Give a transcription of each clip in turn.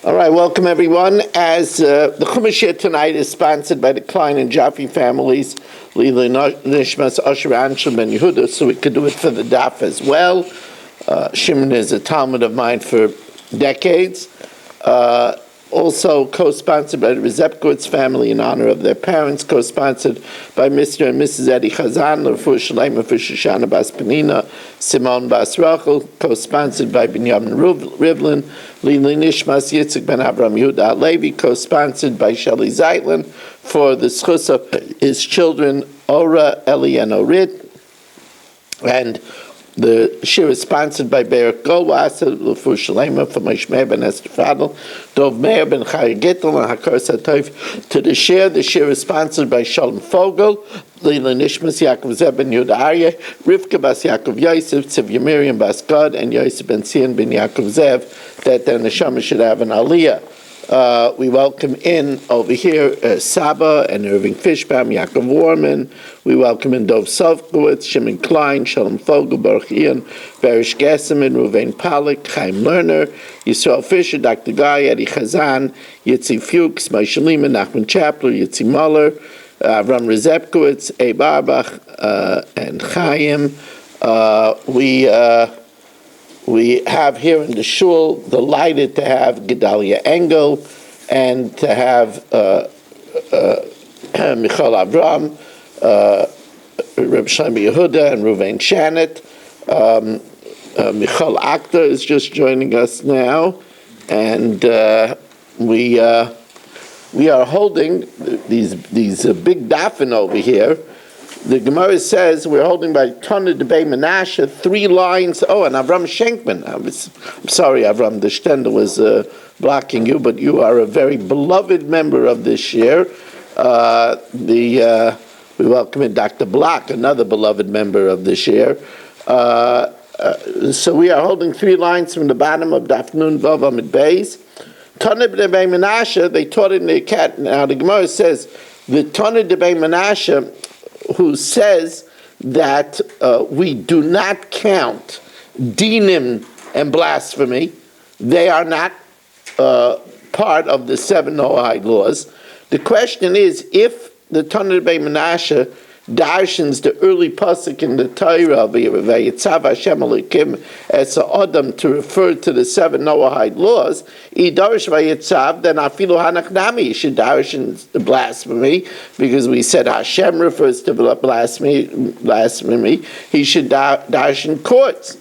All right, welcome everyone. As the Chumash here tonight is sponsored by the Klein and Jaffe families, Lila Nishmas Asher Anshel Ben Yehuda, so we could do it for the Daf as well. Shimon is a Talmud of mine for decades. Also co-sponsored by the Rezepkowitz family in honor of their parents, co-sponsored by Mr. and Mrs. Eddie Chazan, L'Refuah Shalema for Shoshana Bas Penina, Simone Bas Rachel, co-sponsored by Binyamin Rivlin, Lili Nishmas Yitzchak Ben Avraham Yehuda Levi, co-sponsored by Shelley Zeitlin for the schus of his children, Ora, Eli, and Orit, and the shir is sponsored by Be'er Golwasser, L'Refuah Shalema for Moshe Meir ben Esther Fadl, Dov Meir ben Chaya Gittel, and Hakar Satov to the shir. The shir is sponsored by Shalom Fogel, Lila Nishmas Yaakov Zeb ben Yehuda Aryeh, Rivka Bas Yaakov Yosef, Tzivya Miriam Bas Gad, and Yosef ben Sion ben Yaakov Zev, that their neshama should have an aliyah. We welcome in over here Saba and Irving Fishbaum, Yaakov Warman. We welcome in Dov Sofkowitz, Shimon Klein, Shalom Fogel, Baruch Ian, Barish Gesseman, Ruvain Palak, Chaim Lerner, Yisrael Fisher, Dr. Guy, Eddie Chazan, Yitzi Fuchs, Moshe Lehman, Nachman Chapler, Yitzi Muller, Avram Rezepkowitz, Abe Arbach, and Chaim. We have here in the shul, delighted to have Gedalia Engel and to have Michal Avram, Reb Shlomo Yehuda, and Ruvain Shanet. Michal Akhtar is just joining us now, and we are holding these big dafin over here. The Gemara says we're holding by Tana Debei Menashe 3 lines. Oh, and Avram Schenkman. I'm sorry, Avram, the Stender was blocking you, but you are a very beloved member of this year. We welcome in Dr. Block, another beloved member of this year. So we are holding 3 lines from the bottom of Daf Nun Vav Amid Beis. Tana Debei Menashe, they taught it in the cat. Now the Gemara says the Tana Debei Menashe, who says that we do not count dinim and blasphemy. They are not part of the 7 Noahide laws. The question is, if the Tana Debei Menashe darshans the early pasuk in the Torah, Vayitzav Hashem Elokim as Adam, to refer to the 7 Noahide laws, Idarish Vayitzav, then Afilu Hanachnami should darshan the blasphemy, because we said Hashem refers to blasphemy. He should darshan courts.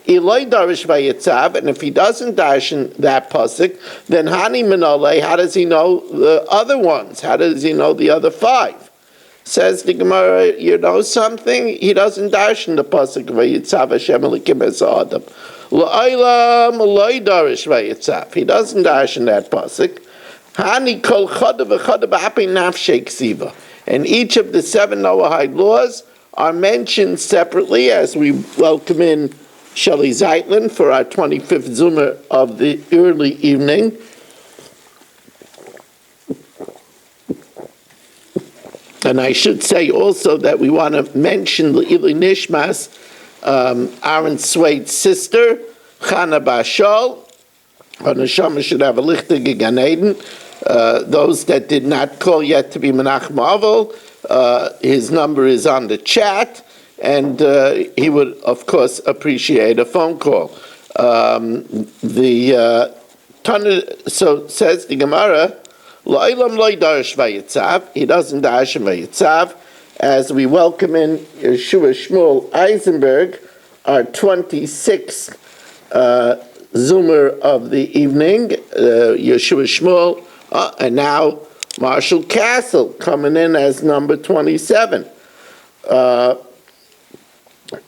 Eloi Darish Vayitzav, and if he doesn't darshan that pasuk, then Hani Minole, how does he know the other ones? How does he know the other 5? Says the Gemara, you know something? He doesn't darshan the pasuk Vayitzav Hashem Elokim es Adam. La'olam loy darish Vayitzav. He doesn't darshan that pasuk. Hani kol chada v'chada b'apei nafshei ksiva. And each of the 7 Noahide laws are mentioned separately, as we welcome in Shelley Zeitlin for our 25th Zoomer of the early evening. And I should say also that we want to mention the Ili Nishmas, Aaron Swade's sister, Chana Bashol. Her neshama should have a lichtig Gan Eden. Those that did not call yet to be Menachem Avel, his number is on the chat, and he would, of course, appreciate a phone call. So says the Gemara, Lo'ilam lo'i darish vayitzav. He doesn't darshan vayitzav. As we welcome in Yeshua Shmuel Eisenberg, our 26th Zoomer of the evening, Yeshua Shmuel, and now Marshall Castle coming in as number 27.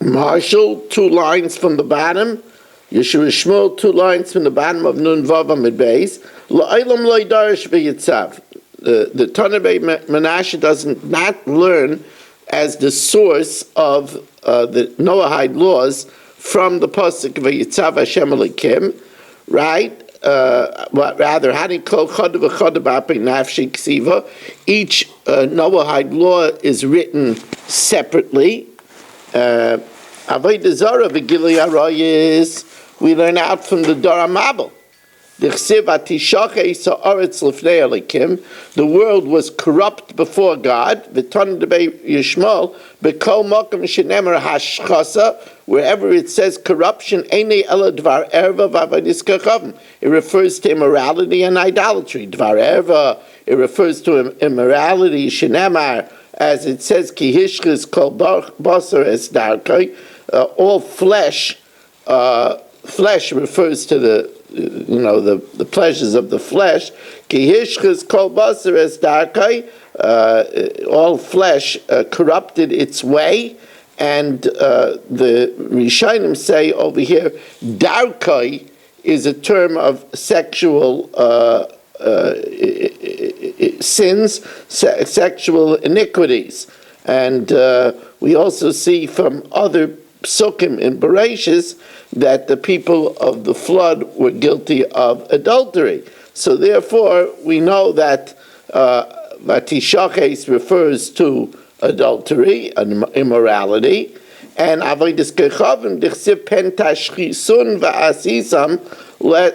Marshall, 2 lines from the bottom. Yeshua Shmuel, 2 lines from the bottom of Nun Vav Amid Beis. La'olam loy darish v'yitzav. The Tana Debei Menashe does not learn as the source of the Noahide laws from the pasuk Vayitzav Hashem Elokim, right? Rather, Hani kol chada v'chada b'apei nafshei ksiva. Each Noahide law is written separately. Avodah Zarah v'gilui arayos we learn out from the Dor HaMabel. The world was corrupt before God. Wherever it says corruption, it refers to immorality and idolatry. It refers to immorality, as it says, all flesh. Flesh refers to the pleasures of the flesh. All flesh corrupted its way, and the Rishonim say over here, darkai is a term of sexual sins, sexual iniquities, and we also see from other psukim in Bereshis that the people of the flood were guilty of adultery. So therefore, we know that Vatishaches refers to adultery and immorality, and Avodas Kechavim dichsiv pen tashchisun va'asisam,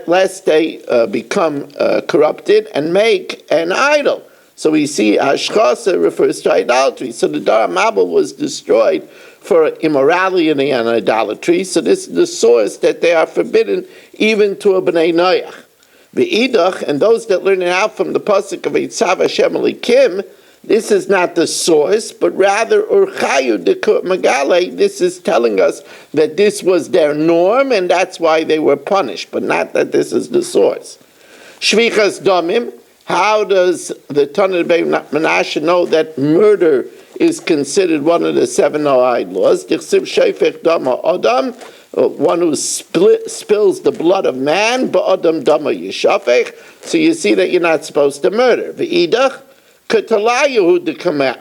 lest they become corrupted and make an idol. So we see Hashchasa refers to idolatry. So the Dar Mabel was destroyed for immorality and idolatry. So this is the source that they are forbidden even to a Bnei Noach. V'idach, and those that learn it out from the pasuk of Eitzav Hashem Elikim, this is not the source, but rather Urchayu Dekut Megale. This is telling us that this was their norm, and that's why they were punished, but not that this is the source. Shvichas Damim. How does the Tanna B'nai Menashe know that murder is considered one of the 7 Noahide laws? Dichsiv Shefech Dama Adam, one who spills the blood of man, Ba'adam Dama Yishafech. So you see that you're not supposed to murder. V'idach Ketalayahu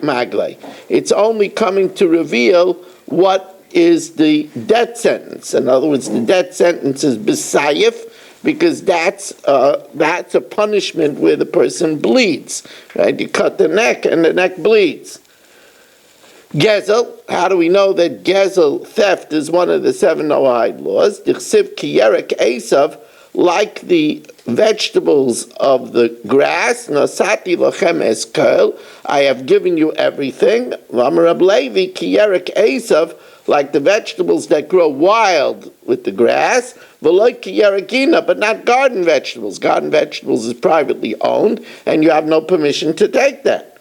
Magle. It's only coming to reveal what is the death sentence. In other words, the death sentence is B'sayif, because that's a punishment where the person bleeds, right? You cut the neck and the neck bleeds. Gezel, how do we know that Gezel, theft, is one of the 7 Noahide laws? Dichsiv ki yerek esav, like the vegetables of the grass, nasati lachem eskel, I have given you everything. V'amar Rab Levi ki yerek esav, like the vegetables that grow wild with the grass, but not garden vegetables. Garden vegetables is privately owned, and you have no permission to take that.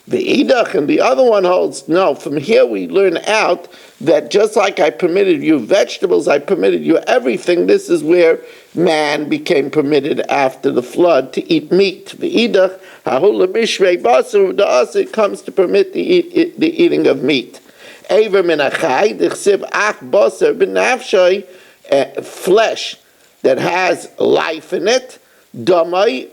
The Idach, and the other one holds, no, from here we learn out that just like I permitted you vegetables, I permitted you everything. This is where man became permitted after the flood to eat meat. The Idach, it comes to permit the eating of meat. Flesh that has life in it, damai,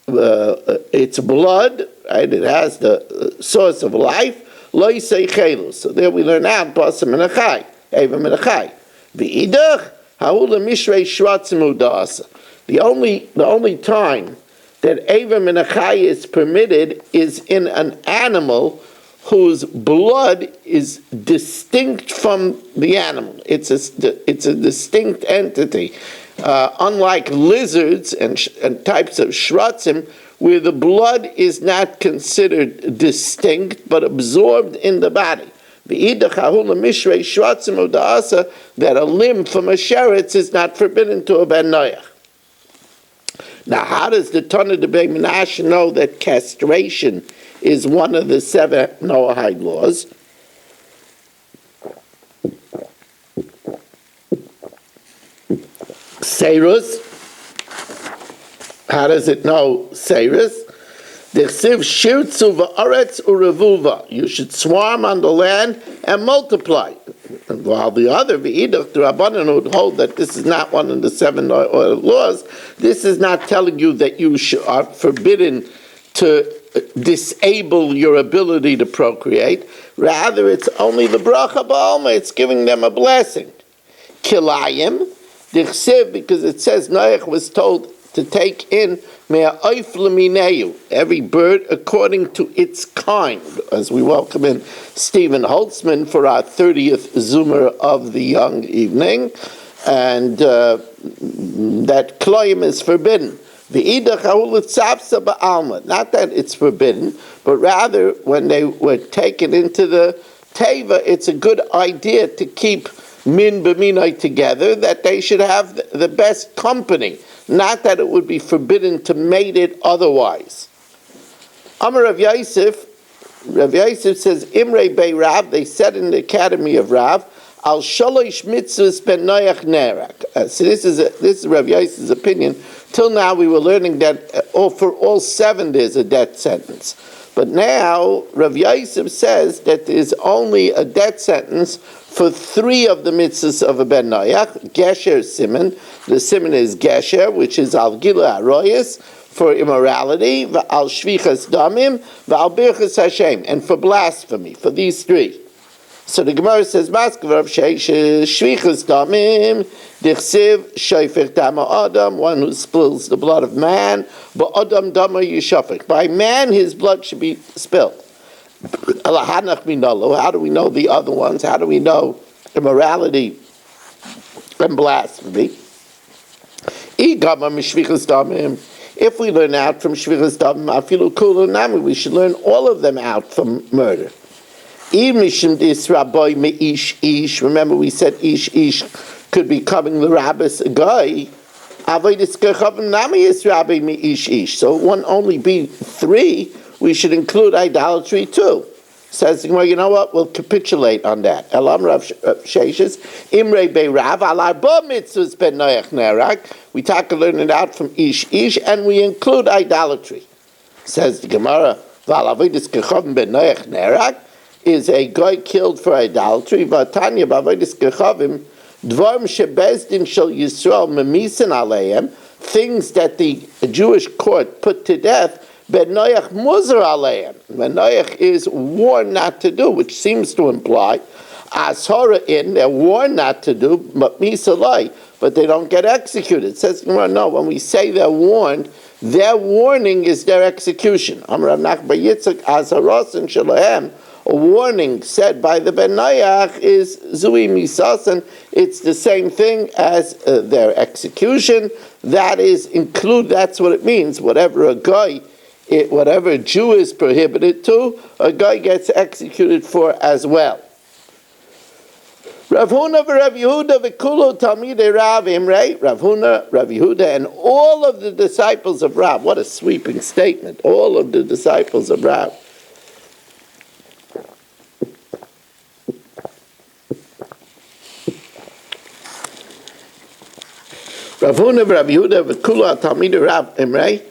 it's blood, right? It has the source of life. So there we learn out basar min achai, eva min achai. V'idach haula mishrei shratzim udasa. The only time that eva min achai is permitted is in an animal whose blood is distinct from the animal. It's a distinct entity. Unlike lizards and types of shratzim, where the blood is not considered distinct but absorbed in the body. That a limb from a sheretz is not forbidden to a ben noach. Now, how does the Tanna B'nai Menashe know that castration is one of the 7 Noahide laws? Seirus. How does it know Seirus? Dechsiv shirtzu va'aretz urevuva. You should swarm on the land and multiply. And while the other v'idach, the Rabbanan would hold that this is not one of the 7 laws, this is not telling you that you are forbidden to disable your ability to procreate. Rather, it's only the bracha ba'alma. It's giving them a blessing. Kilayim, dichsiv, because it says Noach was told to take in every bird according to its kind. As we welcome in Stephen Holtzman for our 30th Zoomer of the young evening. And that kloim is forbidden. Not that it's forbidden, but rather when they were taken into the teva, it's a good idea to keep min b'minai together, that they should have the best company. Not that it would be forbidden to mate it otherwise. Amar Rav Yosef says, Imrei Bei Rav, they said in the Academy of Rav, Al Shalosh Mitzvahs Ben Noach Nerak. So this is Rav Yosef's opinion. Till now we were learning that for all 7 there's a death sentence. But now Rav Yosef says that there's only a death sentence for 3 of the mitzvahs of a Ben Noach. Gesher Siman. The Siman is Gesher, which is Al Gila Aroyas, for immorality, Al Shvichas Damim, Al Birchas Hashem, and for blasphemy, for these 3. So the Gemara says, Maskav Shvichas Damim, Dichsiv Shofech Dama Adam, one who spills the blood of man, but Adam Dama Yishafech. By man, his blood should be spilled. How do we know the other ones? How do we know immorality and blasphemy? If we learn out from Shvichas Damim, Afilu Kulu Nami, we should learn all of them out from murder. Remember we said ish could be coming the rabbis a guy. So it won't only be 3, we should include idolatry too. Says, well, you know what? We'll capitulate on that. Elam Rav Sheshes, Imrei Bei Rav, Al Arba Mitzvahs Ben Noach Nerak. We talk and learn it out from ish, and we include idolatry. Says the Gemara, Val Avidus Kechavim Ben Noach Nerak is a guy killed for idolatry. Vatanya B'Avidus Kechavim Dvarm Shebezdin Shel Yisrael Memisen Aleim, things that the Jewish court put to death. Ben Noach Muzar Aleim. Ben Noach is warned not to do, which seems to imply Ashara they're warned not to do, but Misalai, but they don't get executed. It says, no, when we say they're warned, their warning is their execution. Amar Nachbar Yitzchak Azaros and Shalahem, a warning said by the Ben Noach is Zui Misasan. It's the same thing as their execution. That's what it means. Whatever a Jew is prohibited to, a guy gets executed for as well. Rav Huna v'Rav Yehuda v'Kulo Talmidei Rav Imrei. Rav Huna, Rav Yehuda, and all of the disciples of Rav. What a sweeping statement! All of the disciples of Rav. Rav Huna v'Rav Yehuda v'Kulo Talmidei Rav Imrei.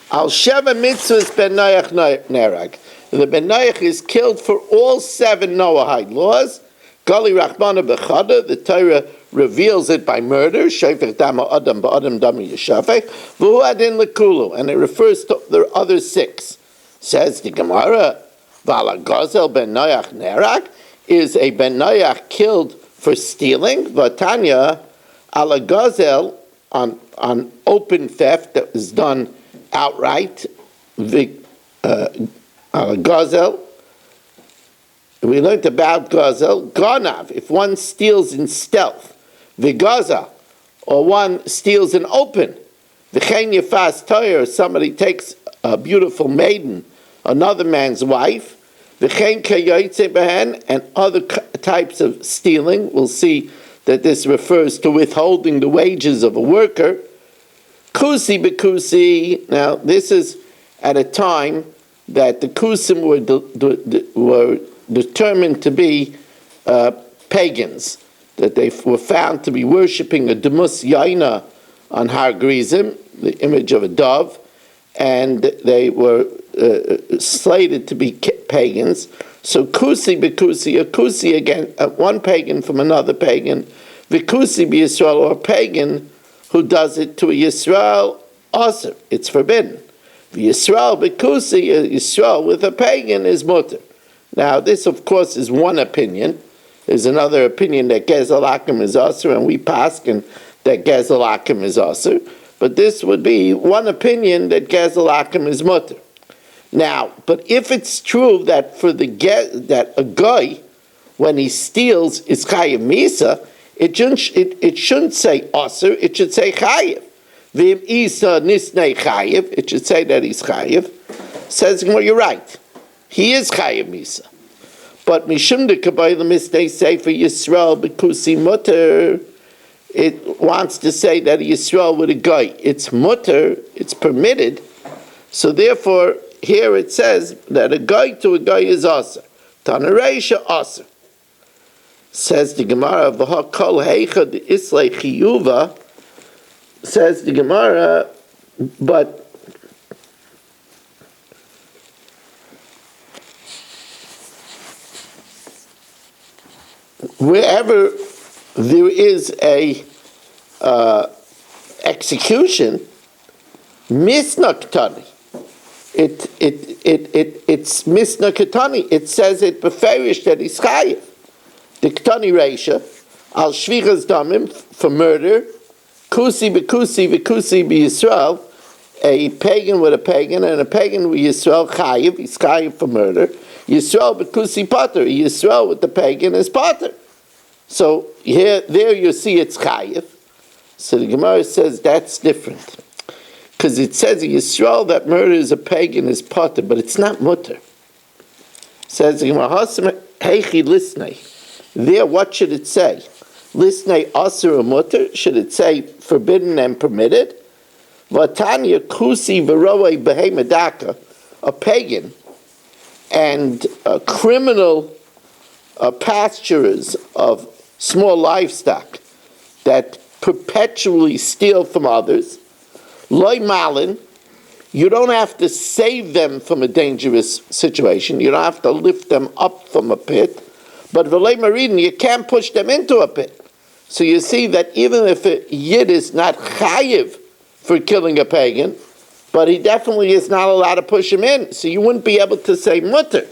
Al Sheva Mitzvahs Ben Noach Nerag. The Ben Noach is killed for all 7 Noahide laws. Gali Rachmana Bechada, the Torah reveals it by murder. Shofech Dama Adam Ba'adam Dami Yishafech. V'hu Adin Lekulu, and it refers to the other 6. Says the Gemara, Vala Gazel Ben Noach Nerag, is a Ben Noach killed for stealing. Vatanya Ala Gazel, on open theft that was done outright, Gazel. We learned about Gazel. Ganav, if one steals in stealth, Vigaza, or one steals in open, V'chein Yefas Toyer, somebody takes a beautiful maiden, another man's wife, V'chein Kayotze Behen, and other types of stealing. We'll see that this refers to withholding the wages of a worker. Kusi bekusi. Now, this is at a time that the Kusim were determined to be pagans, that they were found to be worshipping a Demus Yaina on Har Grizim, the image of a dove, and they were slated to be pagans. So Kusi bekusi, a Kusi again, one pagan from another pagan, Vikusi be Yisrael, or a pagan who does it to a Yisrael, also, it's forbidden. The Yisrael bekusi, a Yisrael with a pagan is mutter. Now, this, of course, is one opinion. There's another opinion that Gezel Akim is also, and we paskin that Gezel Akim is also. But this would be one opinion that Gezel Akim is mutter. Now, but if it's true that that a guy, when he steals, is chayav misa, it shouldn't say aser, it should say chayiv. V'im isa nisnei chayiv, it should say that he's chayiv. Says, well, you're right. He is chayiv misa. But mishum de kabayla misnei sefer Yisrael b'kusi mutter, it wants to say that Yisrael with a guy, it's mutter, it's permitted. So therefore, here it says that a guy to a guy is aser. Tana reisha aser. Says the Gemara, v'ha kol heicha de islay chiyuva. Says the Gemara, but wherever there is a execution, misna ketani. It's misna ketani. It says it beferish that he's chayiv. The ketani reisha al shvichas damim for murder, kusi v'kusi b'Yisrael, a pagan with a pagan and a pagan with Yisrael chayiv. He's chayiv for murder. Yisrael b'kusi pater. Yisrael with the pagan is pater. So there you see it's chayiv. So the Gemara says that's different. Because it says in Yisrael that murder is a pagan is pater, but it's not mutter. Says the Gemara, heichi lisnei. There, what should it say? Lisnei aser or mutter? Should it say forbidden and permitted? Vatanya kusi v'roei behemedaka, a pagan and criminal pasturers of small livestock that perpetually steal from others. Loy malin, you don't have to save them from a dangerous situation. You don't have to lift them up from a pit. But v'lei maridin, you can't push them into a pit. So you see that even if a yid is not chayiv for killing a pagan, but he definitely is not allowed to push him in. So you wouldn't be able to say mutter.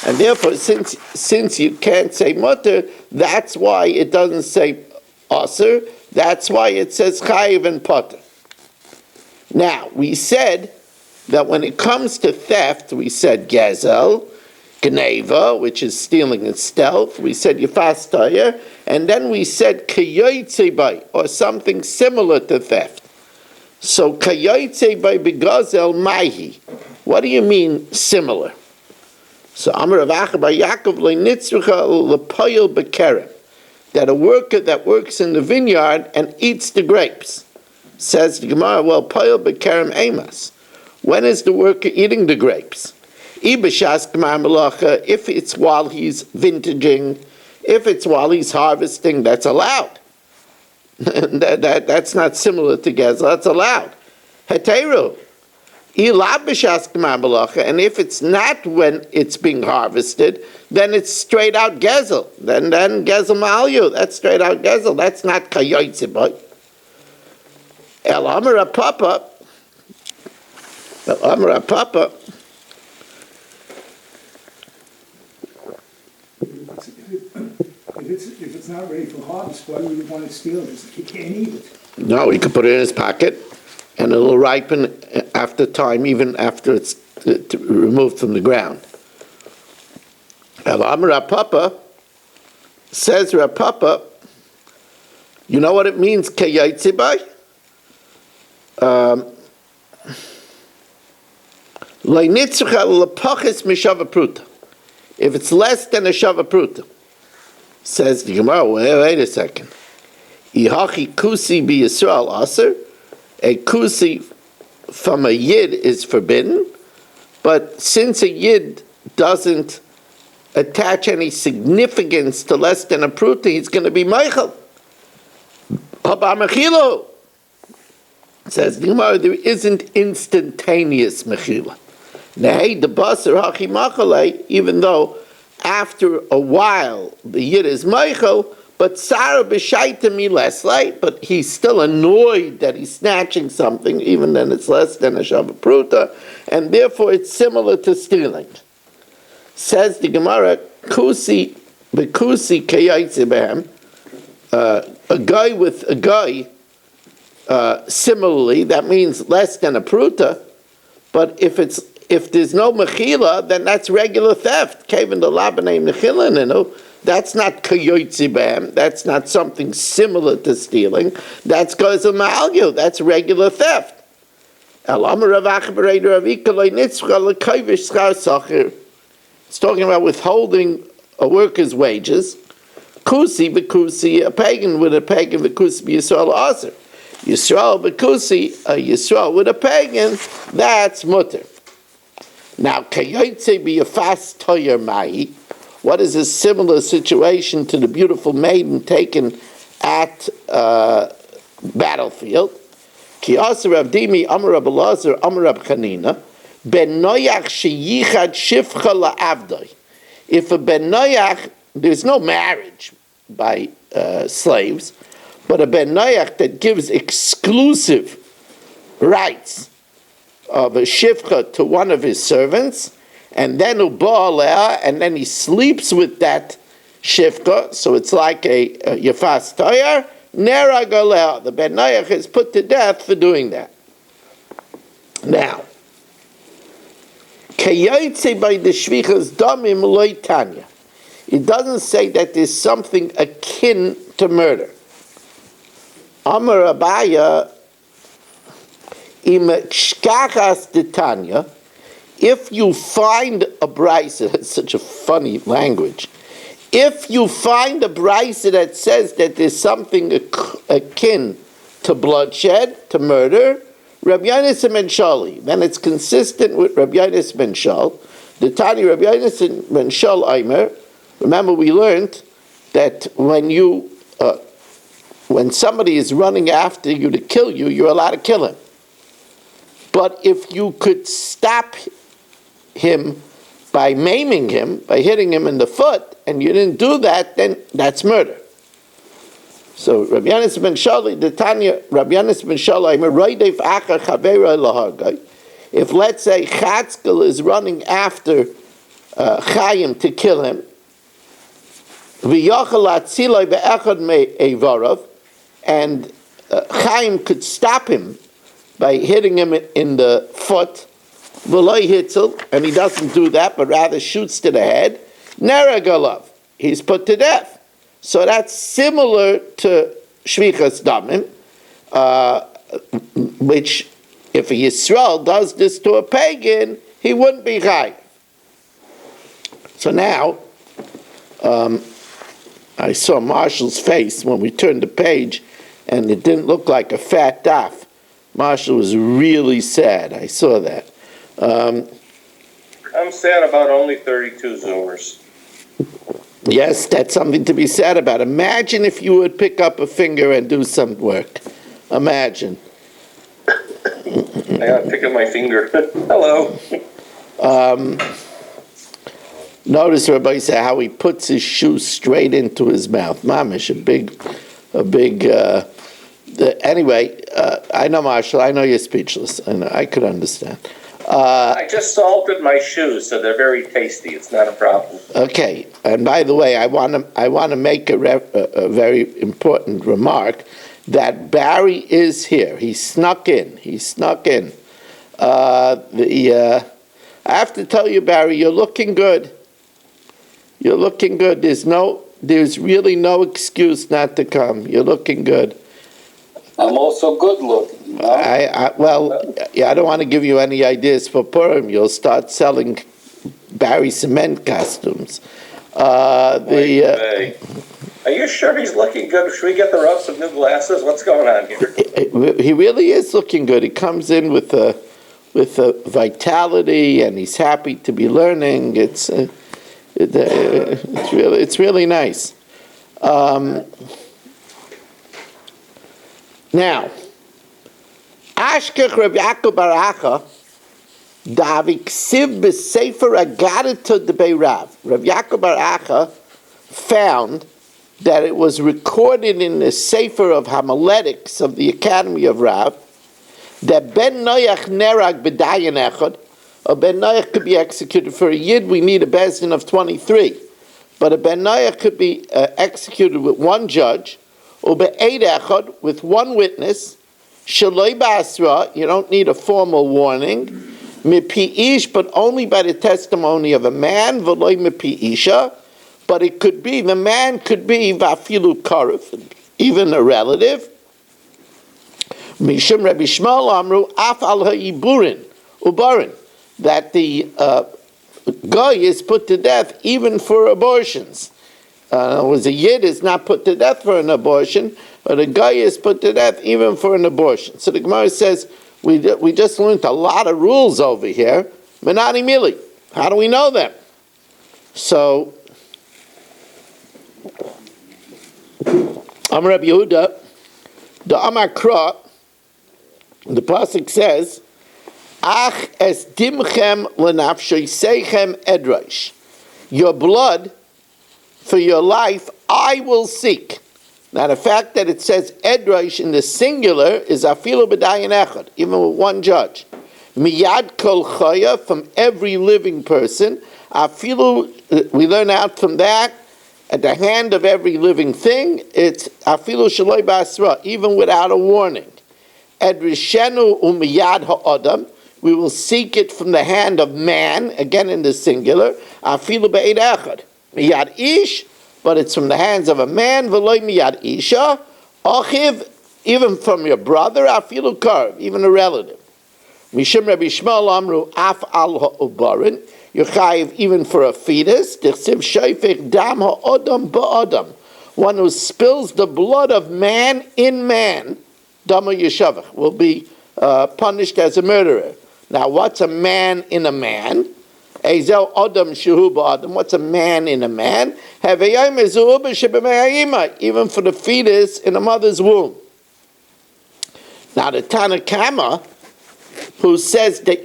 And therefore, since you can't say mutter, that's why it doesn't say aser. That's why it says chayiv and pater. Now, we said that when it comes to theft, we said gezel, gneva, which is stealing and stealth. We said yifas tayir, and then we said kayoytze bay, or something similar to theft. So kayoytze bay begazel mahi. What do you mean similar? So Amar Rav Acha bar Yaakov leinitzrucha lepoyel bekerem, that a worker that works in the vineyard and eats the grapes. Says the Gemara, well, poyel bekerem emas. When is the worker eating the grapes? Ibashas gemar melacha, if it's while he's vintaging, if it's while he's harvesting, that's allowed. That's not similar to gezel, that's allowed. Heteru. And if it's not when it's being harvested, then it's straight out gezel. Then gezel ma'alyu, that's straight out gezel. That's not kayoytze bay. El Amar Papa. If it's not ready for harvest, why would you want to steal it? He can't eat it. No, he could put it in his pocket, and it'll ripen after time, even after it's removed from the ground. El Amar Papa says Rapapa, you know what it means, Kayaytze bay? If it's less than a shava pruta, says the Gemara, wait a second. Ihachi kusi bi Yisrael aser, a kusi from a yid is forbidden, but since a yid doesn't attach any significance to less than a pruta, he's going to be meichel. Haba mechilo. Says the Gemara, there isn't instantaneous mechila. Nehei the basar hachi machalei, even though after a while the yid is meichel, but Sarah b'shaita mi less light, but he's still annoyed that he's snatching something, even then it's less than a shava pruta, and therefore it's similar to stealing. Says the Gemara, kusi b'kusi kayaytze behem, a guy with a guy. Similarly, that means less than a pruta, but if there's no mechila, then that's regular theft. Kevin the labanei mechila, That's not kayotzi b'hem. That's not something similar to stealing. That's gozel ma'alyu. That's regular theft. It's talking about withholding a worker's wages. Kusi b'kusi, a pagan with a pagan, b'kusi b'Yisrael aser. Yisrael b'kusi, a Yisrael with a pagan, that's mutter. Now, kayotze b'yafas toyer mai. What is a similar situation to the beautiful maiden taken at battlefield? Ki aser Rav Dimi, Amar Rav Elazar, Amar Rav Chanina, ben noyach sheyichad shifcha la'avdoi. If a ben noyach, there's no marriage by slaves, but a ben noyach that gives exclusive rights of a shifcha to one of his servants, and then uba and then he sleeps with that shifcha, so it's like a yafas toyer, nera galeh. The ben noyach is put to death for doing that. Now, kayotze by the shvichas damim loy tanya. It doesn't say that there's something akin to murder. Amar Abaya, im shkachas detanya. If you find a brisa, it's such a funny language. If you find a brisa that says that there's something akin to bloodshed, to murder, Rabbi Yonis ben Shali, then it's consistent with Rabbi Yonis ben Shal. The Tani Rabbi Yonis ben Shal Aimer. Remember, we learned that when somebody is running after you to kill you, you're allowed to kill him. But if you could stop him by maiming him, by hitting him in the foot, and you didn't do that, then that's murder. So Rabbi Yonis ben Shali, the Tanya, Rabbi Yonis ben Shali, if let's say Chatzkel is running after Chaim to kill him, and Chaim could stop him by hitting him in the foot, and he doesn't do that, but rather shoots to the head, Neragalav, he's put to death. So that's similar to Shvichas Damim, which if a Yisrael does this to a pagan, he wouldn't be Chayiv. So now, I saw Marshall's face when we turned the page, and it didn't look like a fat daf. Marshall was really sad. I saw that. I'm sad about only 32 Zoomers. Yes, that's something to be said about. Imagine if you would pick up a finger and do some work. Imagine. I gotta pick up my finger. Hello. Notice Rabbi said how he puts his shoe straight into his mouth. Mamish, a big. Anyway, I know, Marshall. I know you're speechless. I could understand. I just salted my shoes, so they're very tasty. It's not a problem. Okay, and by the way, I want to make a very important remark that Barry is here. He snuck in. I have to tell you, Barry, you're looking good. You're looking good. There's really no excuse not to come. You're looking good. I'm also good looking. No? I don't want to give you any ideas for Purim. You'll start selling Barry Cement costumes. Are you sure he's looking good? Should we get the rub some new glasses? What's going on here? He really is looking good. He comes in with a vitality, and he's happy to be learning. It's really nice. Now, Ashkech Rav Yaakov Bar Acha, Daviksiv b'Sefer Agadita de Rav. Rav Yaakov Bar Acha found that it was recorded in the Sefer of Homiletics of the Academy of Rav that Ben Noach Nerag b'Dayan Echad, a Ben Noach could be executed for a Yid. We need a Bezdin of 23, but a Ben Noach could be executed with one judge, or be'ed echad, with one witness, shaloi ba'asra, you don't need a formal warning, mipi ish, but only by the testimony of a man, v'loi mipi isha, but it could be, the man could be vafilu karif, even a relative. Mishum Rabbi Shmuel Amru af al ha'iburin ubarin, that the guy is put to death even for abortions. Was a yid is not put to death for an abortion, but a guy is put to death even for an abortion. So the Gemara says we just learned a lot of rules over here. Menani mili, how do we know them? So Amar Rabbi Yehuda, the Amar Kra, the pasuk says, "Ach es dimchem lenafshay seichem edrash." Your blood for your life I will seek. Now the fact that it says edrash in the singular is afilu b'dayan echad, even with one judge. Miyad kol chaya, from every living person. Afilu, we learn out from that, at the hand of every living thing, it's afilu shaloi ba'asra, even without a warning. Edrishenu umiyad ha'adam, we will seek it from the hand of man, again in the singular, afilu be'ed echad. Miyad ish, but it's from the hands of a man, v'loi miyad isha, achiv, even from your brother, afilu karv, even a relative. Mishum Rabbi Shmuel Amru af al ha'ubarin, you're chayiv even for a fetus, dichsiv shayfech dam ha'adam ba'adam, one who spills the blood of man in man, dama yeshavach, will be punished as a murderer. Now, what's a man in a man? Ezel adam shehu ba'adam, what's a man in a man? Even for the fetus in a mother's womb. Now, the Tanakama, who says that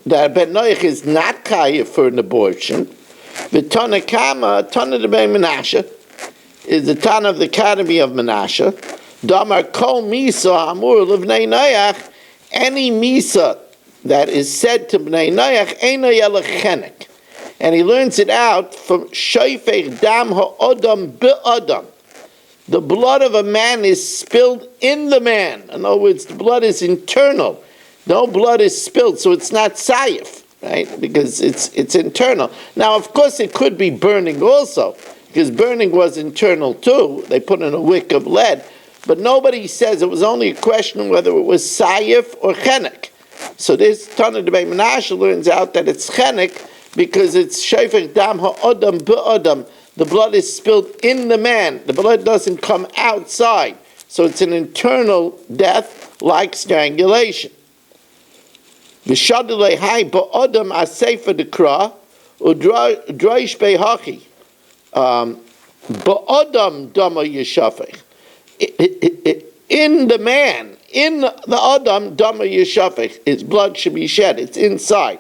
Ben Noach is not chayiv for an abortion, the Tanakama, Tana de Ben Menashe, is the Tana of the Academy of Menashe. Damar kol misa amur livnei Noach, any misa that is said to Bnei Noach, eino yelech chenek. And he learns it out from shoifech dam ha'odam be'odam. The blood of a man is spilled in the man. In other words, the blood is internal. No blood is spilled, so it's not sayif, right? Because it's internal. Now, of course, it could be burning also, because burning was internal too. They put in a wick of lead. But nobody says, it was only a question whether it was sayif or chenek. So this Tana de Menashe learns out that it's chenek because it's shayfech dam ha'odam be'odam. The blood is spilled in the man. The blood doesn't come outside. So it's an internal death like strangulation. V'shadulei hai ba'odam asefa dekra u'draish be'hachi. Ba'odam dama yeshafech. In the man, in the Adam, Dama Yeshafech, his blood should be shed, it's inside.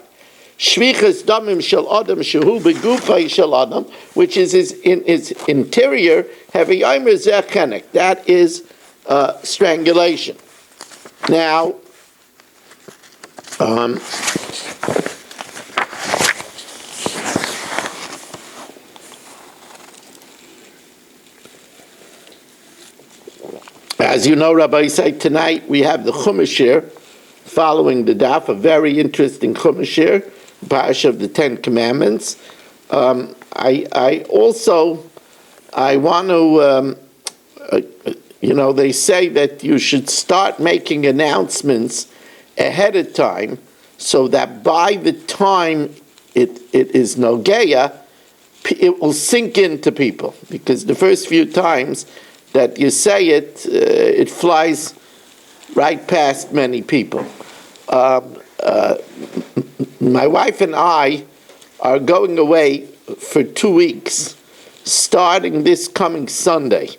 Shvichas Damim Shel Adam Shehu Begufay Shel Adam, which is in his interior, Heviyomer Zeh Chenek, that is strangulation. Now, as you know, Rabbi say tonight we have the Chumash here, following the Daf, a very interesting Chumash here, Parsha of the Ten Commandments. I want to, they say that you should start making announcements ahead of time, so that by the time it is Nogeya, it will sink into people, because the first few times that you say it, it flies right past many people. My wife and I are going away for 2 weeks, starting this coming Sunday.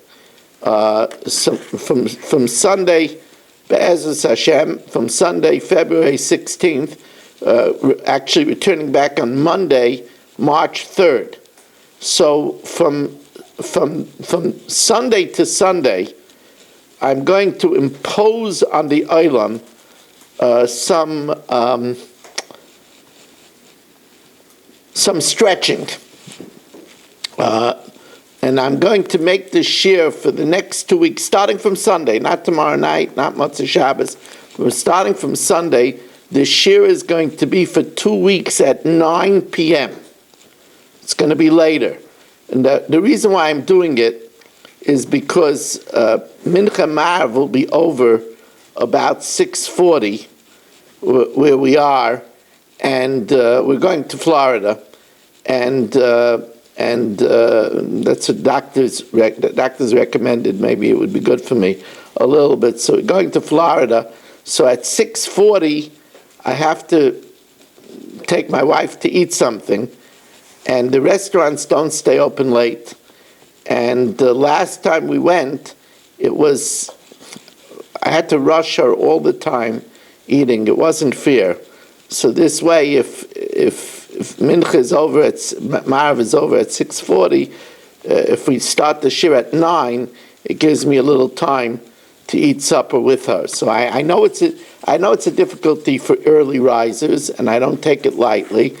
So from Sunday, Be'ezus Hashem, from Sunday, February 16th, actually returning back on Monday, March 3rd. So from Sunday to Sunday, I'm going to impose on the Olam some stretching. And I'm going to make this shir for the next 2 weeks, starting from Sunday, not tomorrow night, not Motzei Shabbos. We're starting from Sunday. The shir is going to be for 2 weeks at 9 p.m. It's going to be later. And the reason why I'm doing it is because Mincha Ma'ariv will be over about 6:40 where we are, and we're going to Florida, and that's what doctors recommended. Maybe it would be good for me a little bit. So we're going to Florida. So at 6:40, I have to take my wife to eat something, and the restaurants don't stay open late. And the last time we went, I had to rush her all the time eating. It wasn't fair. So this way, if Mincha is over Ma'ariv is over at 6:40, if we start the shir at 9, it gives me a little time to eat supper with her. So I know it's a difficulty for early risers, and I don't take it lightly.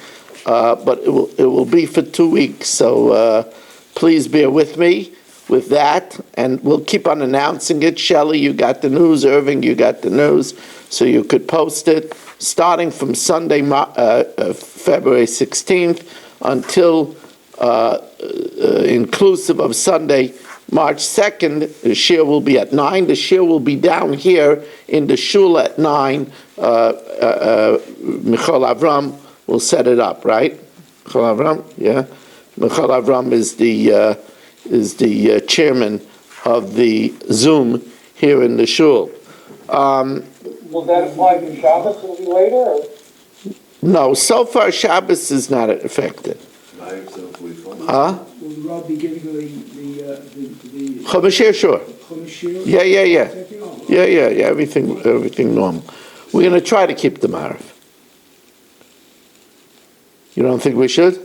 But it will be for 2 weeks. So please bear with me with that, and we'll keep on announcing it. Shelley, you got the news. Irving, you got the news, so you could post it starting from Sunday, February 16th, until inclusive of Sunday, March 2nd. The shir will be at 9. The shir will be down here in the shul at 9. Michal Avram will set it up, right? Michal Avram, yeah. Michal Avram is the chairman of the Zoom here in the shul. Will that apply to Shabbos a little later? Or? No, so far Shabbos is not affected. Huh? Will the Rav be giving the Chumashir, sure. Chumashir? Yeah. Yeah. Everything normal. We're going to try to keep the Ma'ariv. You don't think we should?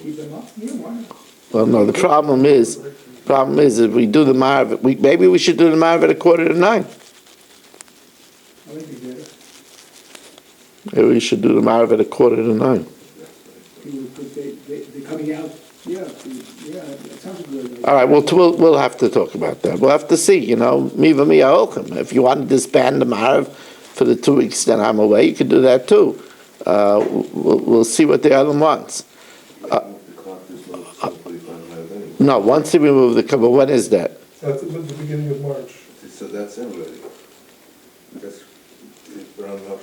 Keep them up? Yeah, why not? Well, no. The problem is if we do the Ma'ariv, maybe we should do the Ma'ariv at 8:45. I think they better. Maybe we should do the Ma'ariv at 8:45. They're coming out. Yeah, that sounds a good idea. All right. We'll have to talk about that. We'll have to see. Miva mi ha'olchem. If you want to disband the Ma'ariv for the 2 weeks that I'm away, you could do that too. We'll see what the other wants. No, once we remove the cover, when is that? That's at the beginning of March. So that's in already. That's around that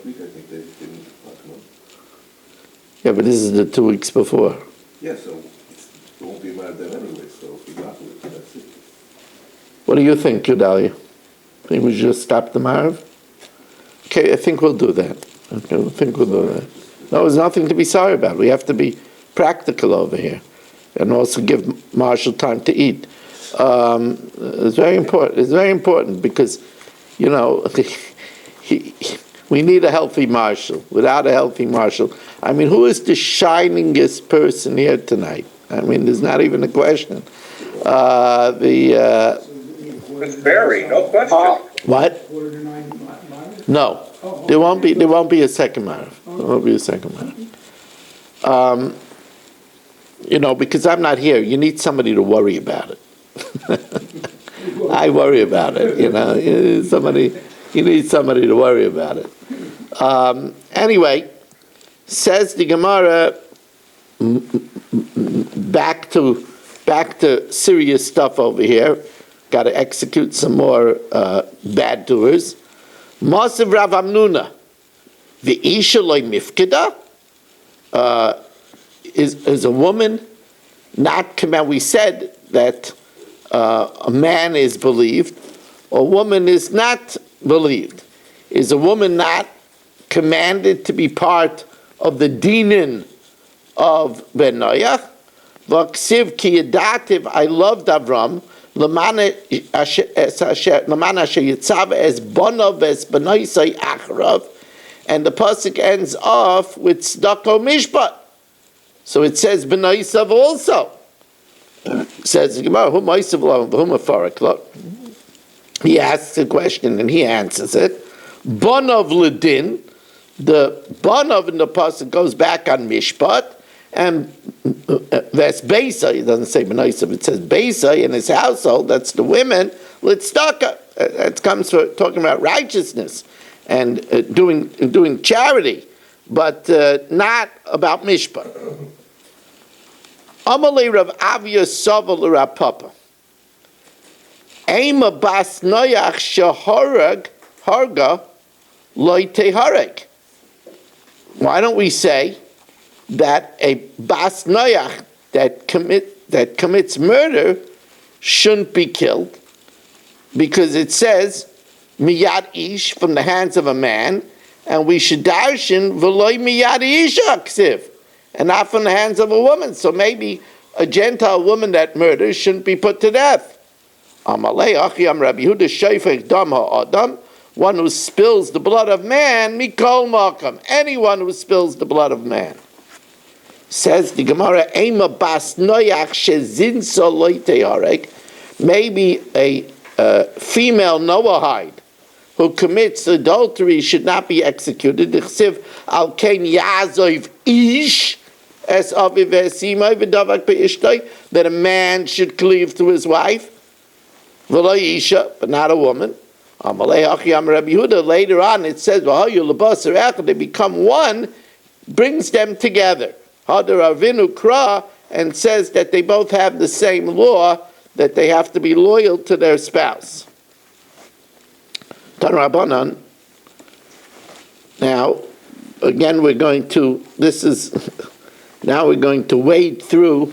week, I think they didn't come up. Yeah, but this is the 2 weeks before. Yeah, so it won't be mad then anyway, so if we got it, that's it. What do you think, Gedalia? Think we should just stop the Ma'ariv? Okay, I think we'll do that. Okay, I think we'll do that. No, there's nothing to be sorry about. We have to be practical over here, and also give Marshall time to eat. It's very important. It's very important because, we need a healthy Marshall. Without a healthy Marshall, who is the shiningest person here tonight? There's not even a question. It's Barry, no question. What? 8:45. No, there won't be a second Ma'ariv. There won't be a second Ma'ariv. Because I'm not here, you need somebody to worry about it. I worry about it, You need somebody to worry about it. Anyway, says the Gemara, back to serious stuff over here. Got to execute some more bad doers. Masiv Rav Amnuna, the Isha loy mifkeda, is a woman not command. We said that a man is believed, a woman is not believed. Is a woman not commanded to be part of the dinin of Ben Noach? V'ksiv ki yadativ, I loved Avram, Lamana asher yitzav es bonav es benoisai achrav, and the pasuk ends off with tzedakah mishpat. So it says benoisav also. Says the Gemara, who meisav lo, who mafarak lo. He asks a question and he answers it. Bonav ledin, the bonav in the pasuk goes back on mishpat. And that's Beisai, it doesn't say Benoisav, it says Beisai in his household, that's the women, Litzdaka. That comes from talking about righteousness and doing charity, but not about Mishpat. Amalei Rav Avia Saval Rav Papa. Ema bas noyach sheharag harga loy tehareg. Why don't we say that a bas noyach that commits murder shouldn't be killed? Because it says miyad ish, from the hands of a man, and we should darshan v'loy miyad isha ksiv, and not from the hands of a woman. So maybe a Gentile woman that murders shouldn't be put to death. Amalei Achiyam Rabbi Yehuda Shofech Dam HaAdam, one who spills the blood of man, Mikol Makam, anyone who spills the blood of man. Says the Gemara, Ema Bas Noyach Shezinso Loy Teharek, maybe a female Noahide who commits adultery should not be executed. Dichsiv Al Kein Yazov Ish, as Aviv Esimai V'Davak Be'ishtoi, that a man should cleave to his wife. V'lo Isha, but not a woman. Amalei Achiyam Rabbi Yehuda, later on it says, they become one, brings them together. Hadar Avinu Kra, and says that they both have the same law, that they have to be loyal to their spouse. Tan Rabbanan. Now, again, we're going to wade through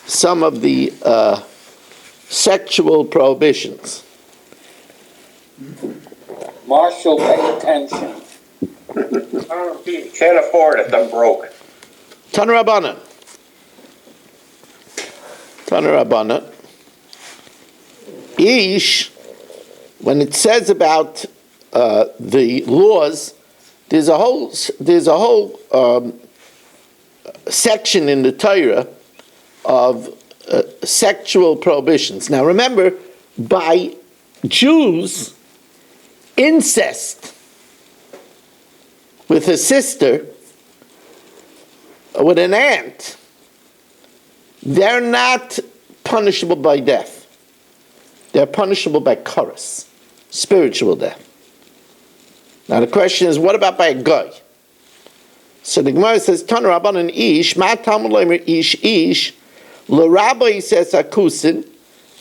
some of the sexual prohibitions. Marshall, pay attention. Can't afford it, I'm broke. Tan Rabbanan. Ish, when it says about the laws, there's a whole section in the Torah of sexual prohibitions. Now remember, by Jews, incest with a sister, with an aunt, they're not punishable by death. They're punishable by chorus, spiritual death. Now the question is, what about by a guy? So the Gemara says, Tana Rabbanan Ish, Ma Talmud Leimer Ish Ish, L'Rabbi says Akusin,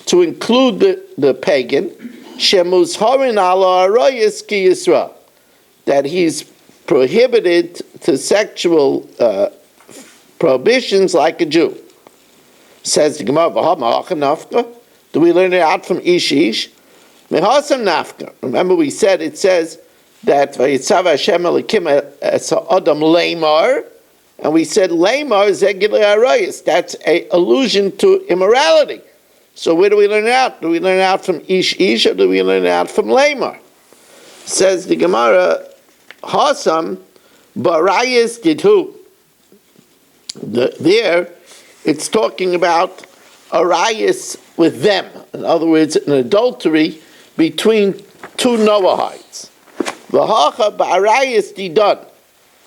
to include the pagan, Shemuz Horin Ala Arayis Ki Yisra, that he's prohibited to sexual prohibitions like a Jew. Says the Gemara, do we learn it out from Ish Ish? Mehasam Nafka. Remember we said, it says that Vayitzav Hashem Elikim es Adam Leimar, and we said Leimar Zegilei Arayis. That's an allusion to immorality. So where do we learn it out? Do we learn it out from Ish Ish, or do we learn it out from Leimar? Says the Gemara, Hasam Barayis did who? There, it's talking about arayis with them. In other words, an adultery between two Noahites. V'hacha ba'arayis didon.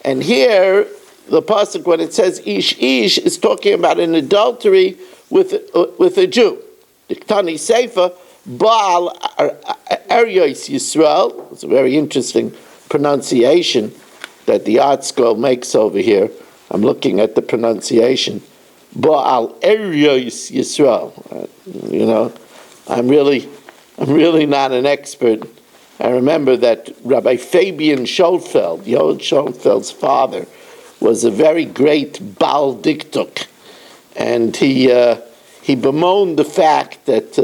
And here, the pasuk, when it says ish ish, is talking about an adultery with a Jew. Diktani Seifa, Baal Eryos Yisrael. It's a very interesting pronunciation that the art school makes over here. I'm looking at the pronunciation. Baal Eryos Yisrael. I'm really not an expert. I remember that Rabbi Fabian Schoenfeld, Yoel Schoenfeld's father, was a very great Baal Diktuk, and he bemoaned the fact that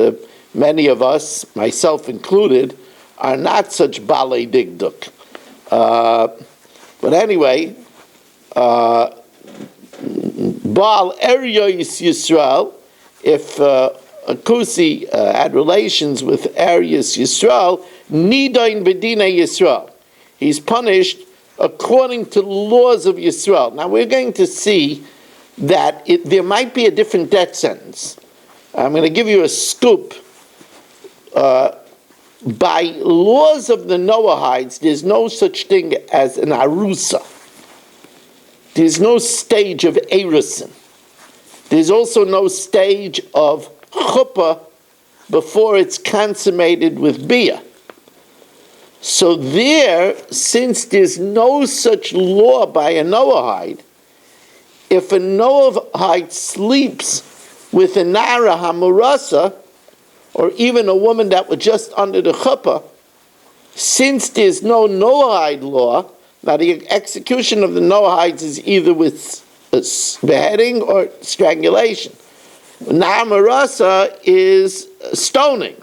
many of us, myself included, are not such Baalei Diktuk. But anyway, Baal Eryos Yisrael, if a Kusi had relations with Eryos Yisrael, Nidain Bedina Yisrael. He's punished according to the laws of Yisrael. Now we're going to see that there might be a different death sentence. I'm going to give you a scoop. By laws of the Noahides, there's no such thing as an arusa. There's no stage of erusin. There's also no stage of chuppah before it's consummated with bia. So there, since there's no such law by a Noahide, if a Noahide sleeps with a Nara Hamurasa, or even a woman that was just under the chuppah, since there's no Noahide law, now the execution of the Noahides is either with beheading or strangulation. Namarasa is stoning.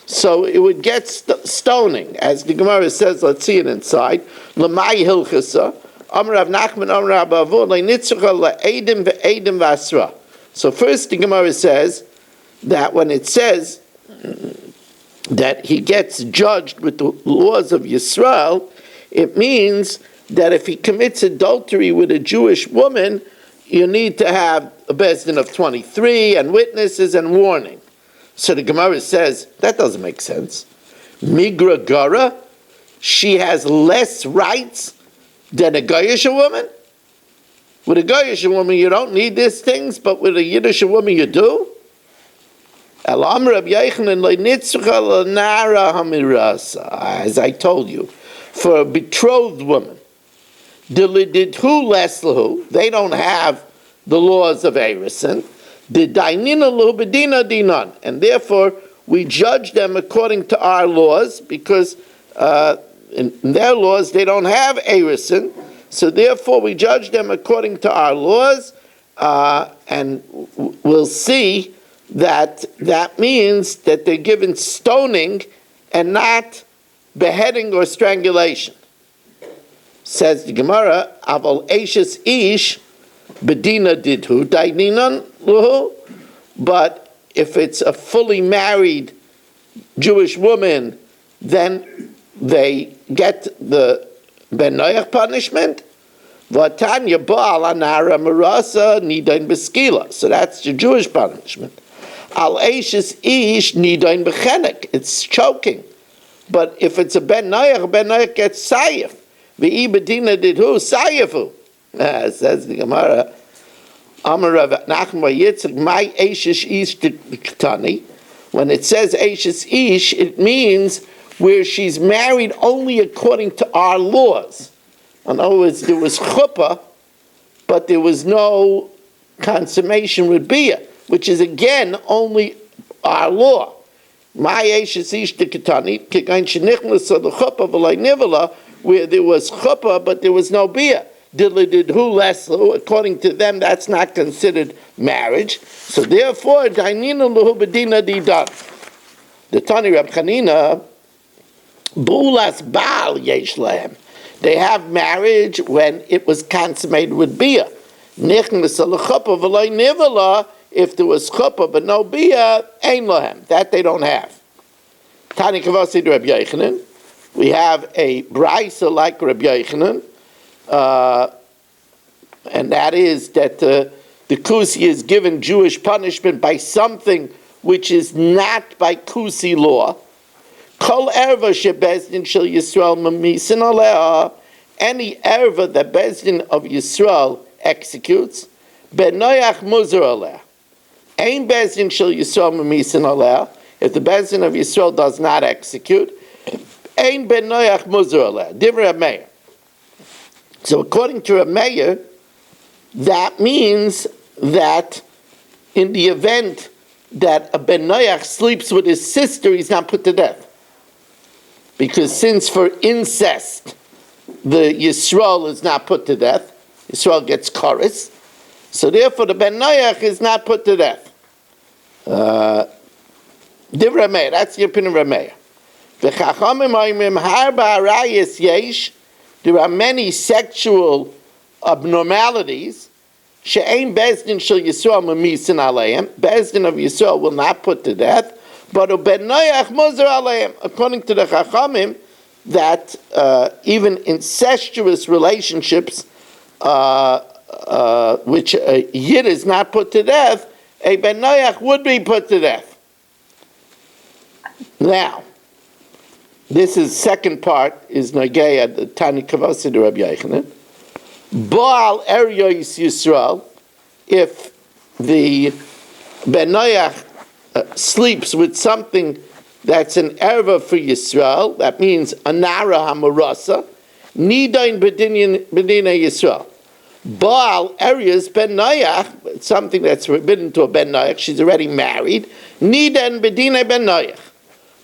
So it would get stoning. As the Gemara says, let's see it inside. Lamai hilchasa, Amar Rav Nachman, Amar Rav Avur, le'nitzucha la'edim ve'edim v'asra. So first the Gemara says that when it says that he gets judged with the laws of Yisrael, it means that if he commits adultery with a Jewish woman, you need to have a bezdin of 23 and witnesses and warning. So the Gemara says, that doesn't make sense. Migra Gara, she has less rights than a Goyish woman? With a Goyish woman, you don't need these things, but with a Yiddish woman, you do? As I told you, for a betrothed woman, they don't have the laws of Erison, and therefore we judge them according to our laws, because in their laws they don't have Erison, so therefore we judge them according to our laws, and we'll see that means that they're given stoning and not beheading or strangulation. Says the Gemara, Aval Eishes Ish Bedina Didhu Daininan Luhu. But if it's a fully married Jewish woman, then they get the Ben Noach punishment. Vatanya Baal Anara Marasa Nidain Beskila. So that's the Jewish punishment. Al Eishes Ish Nidain Bechenek. It's choking. But if it's a Ben Noach gets Sayif. V'i Bedina Didhu Sayifu. Says the Gemara. Amar Rav Nachman Yitzchak, my Eishes Ish Ktani. When it says Eishes Ish, it means where she's married only according to our laws. In other words, there was chuppah, but there was no consummation with bia, which is again only our law. My Eishes Ish Ktani, Kikain Shenichnas the chuppah v'lay nivala, where there was chuppah, but there was no bia. According to them, that's not considered marriage. So therefore, Dainina Luhu Bedina Didan. The Tani Rab Chanina, Bulas Baal Yesh Lahem. They have marriage when it was consummated with bia. Nichnas al chuppah v'loy nivala. If there was chuppah but no bia, ein lahem. That they don't have. Tani Kavasi Rab Yochanan. We have a brisa like Rab Yochanan. And that is that the Kusi is given Jewish punishment by something which is not by Kusi law. Kol erva shebezdin shel Yisrael mamisin aleh. Any erva that bezdin of Yisrael executes, ben noach muzar aleh. Ein bezdin shel Yisrael mamisin aleh. If the bezdin of Yisrael does not execute, ein ben noach muzar aleh. Divrei Meir. So according to a mayor, that means that in the event that a Ben Noach sleeps with his sister, he's not put to death. Because since for incest, the Yisrael is not put to death, Yisrael gets chorus, so therefore the Ben Noach is not put to death. Divrei Meir, that's the opinion of Meir. V'chachamim ha'imrim harba arayis yesh. There are many sexual abnormalities. She'ein bezdin shel Yisrael mamisin aleim. Bezdin of Yisrael will not put to death, but ben noach muzar aleim. According to the Chachamim, that even incestuous relationships, which a yid is not put to death, a ben noach would be put to death. Now, this is second part is Nageya the Tani Kavasi de Rabbi Yochanan. Baal Eryos Yisrael, if the Ben Noach sleeps with something that's an erva for Yisrael, that means Anara Hamarasa, Nidain Bedina Yisrael. Baal Arias ben Noach, something that's forbidden to a ben Noach, she's already married. Nida and Bedina ben Noach.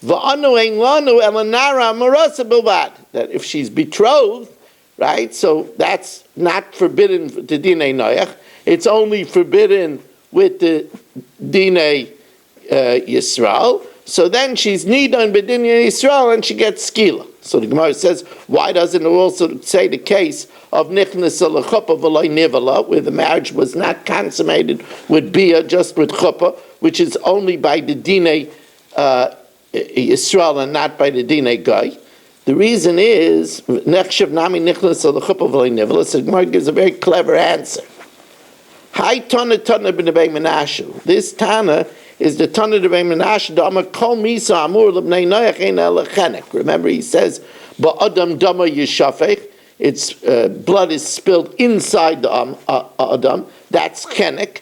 V'anu ein lanu elanara marasa bilbad. That if she's betrothed, right? So that's not forbidden to Dinei Noach. It's only forbidden with the Dinei Yisrael. So then she's Nida and Bedina Yisrael and she gets skila. So the Gemara says, why doesn't it also say the case of Nichnas al-Chuppah v'loy nivala, where the marriage was not consummated with Bia, just with Chuppah, which is only by the Dinei Yisrael and not by the Dinei Guy. The reason is, Nechshav Nami Nichnas al-Chuppah v'loy nivala, so the Gemara gives a very clever answer. Hi Tana b'nebei Menashe. This Tana is the Tana b'nebei Menashe, Dama kol misa amur l'bnei Noach ein elechenek. Remember he says, ba'adam dama yishafech, its blood is spilled inside the Adam, that's chenek.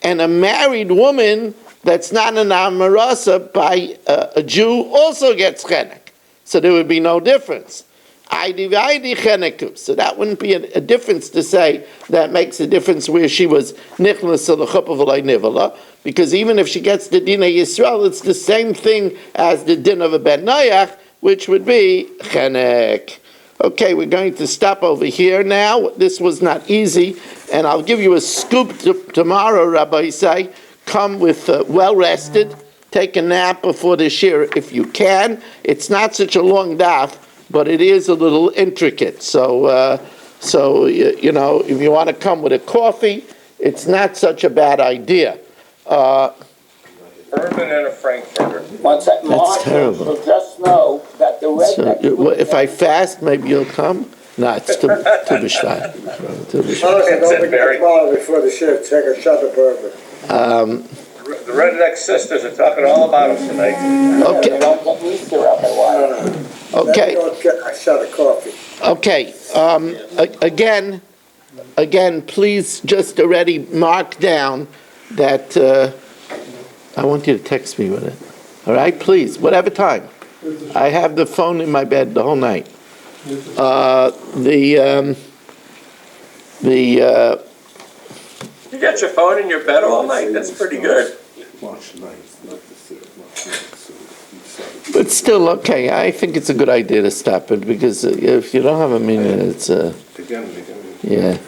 And a married woman that's not an amarasa by a Jew also gets chenek. So there would be no difference. So that wouldn't be a difference to say that makes a difference where she was nichnas l'chuppah v'loy nivala, because even if she gets the din of Yisrael, it's the same thing as the din of a ben Noach, which would be chenek. Okay, we're going to stop over here now. This was not easy, and I'll give you a scoop tomorrow, Rabbi Isai. Come with well rested, take a nap before the shir if you can. It's not such a long daf, but it is a little intricate. So you know, if you want to come with a coffee, it's not such a bad idea. Bourbon and a Frankfurter. That's terrible. So just know that the redneck. So, if I fast, maybe you'll come? No, it's too b'shvat. It's in very. Before the shift, take a shot of bourbon. The redneck sisters are talking all about him tonight. Okay. Don't get me stir up and wine. Okay. Don't get a shot of coffee. Okay. Again, please just already mark down that I want you to text me with it. All right, please, whatever time. I have the phone in my bed the whole night. You got your phone in your bed all night? That's pretty good. March 9th, not the 3rd, March 9th, so you But still, okay, I think it's a good idea to stop it, because if you don't have a minute, it's again, yeah.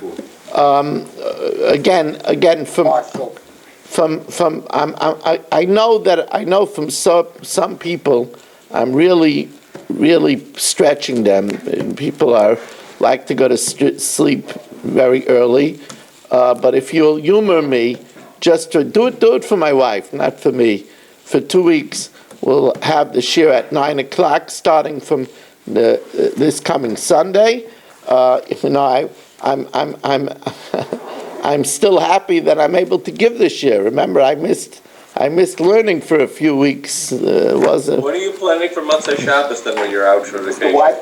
Again, I know from some people, I'm really stretching them. People like to go to sleep very early, but if you'll humor me, just to do it for my wife, not for me. For 2 weeks, we'll have the shir at 9 o'clock, starting from this coming Sunday. You know, I'm still happy that I'm able to give this year. Remember, I missed learning for a few weeks. What are you planning for Motzei Shabbos then when you're out for vacation?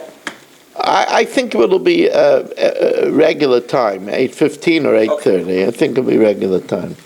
I think it'll be a regular time, 8:15 or 8:30. I think it'll be regular time.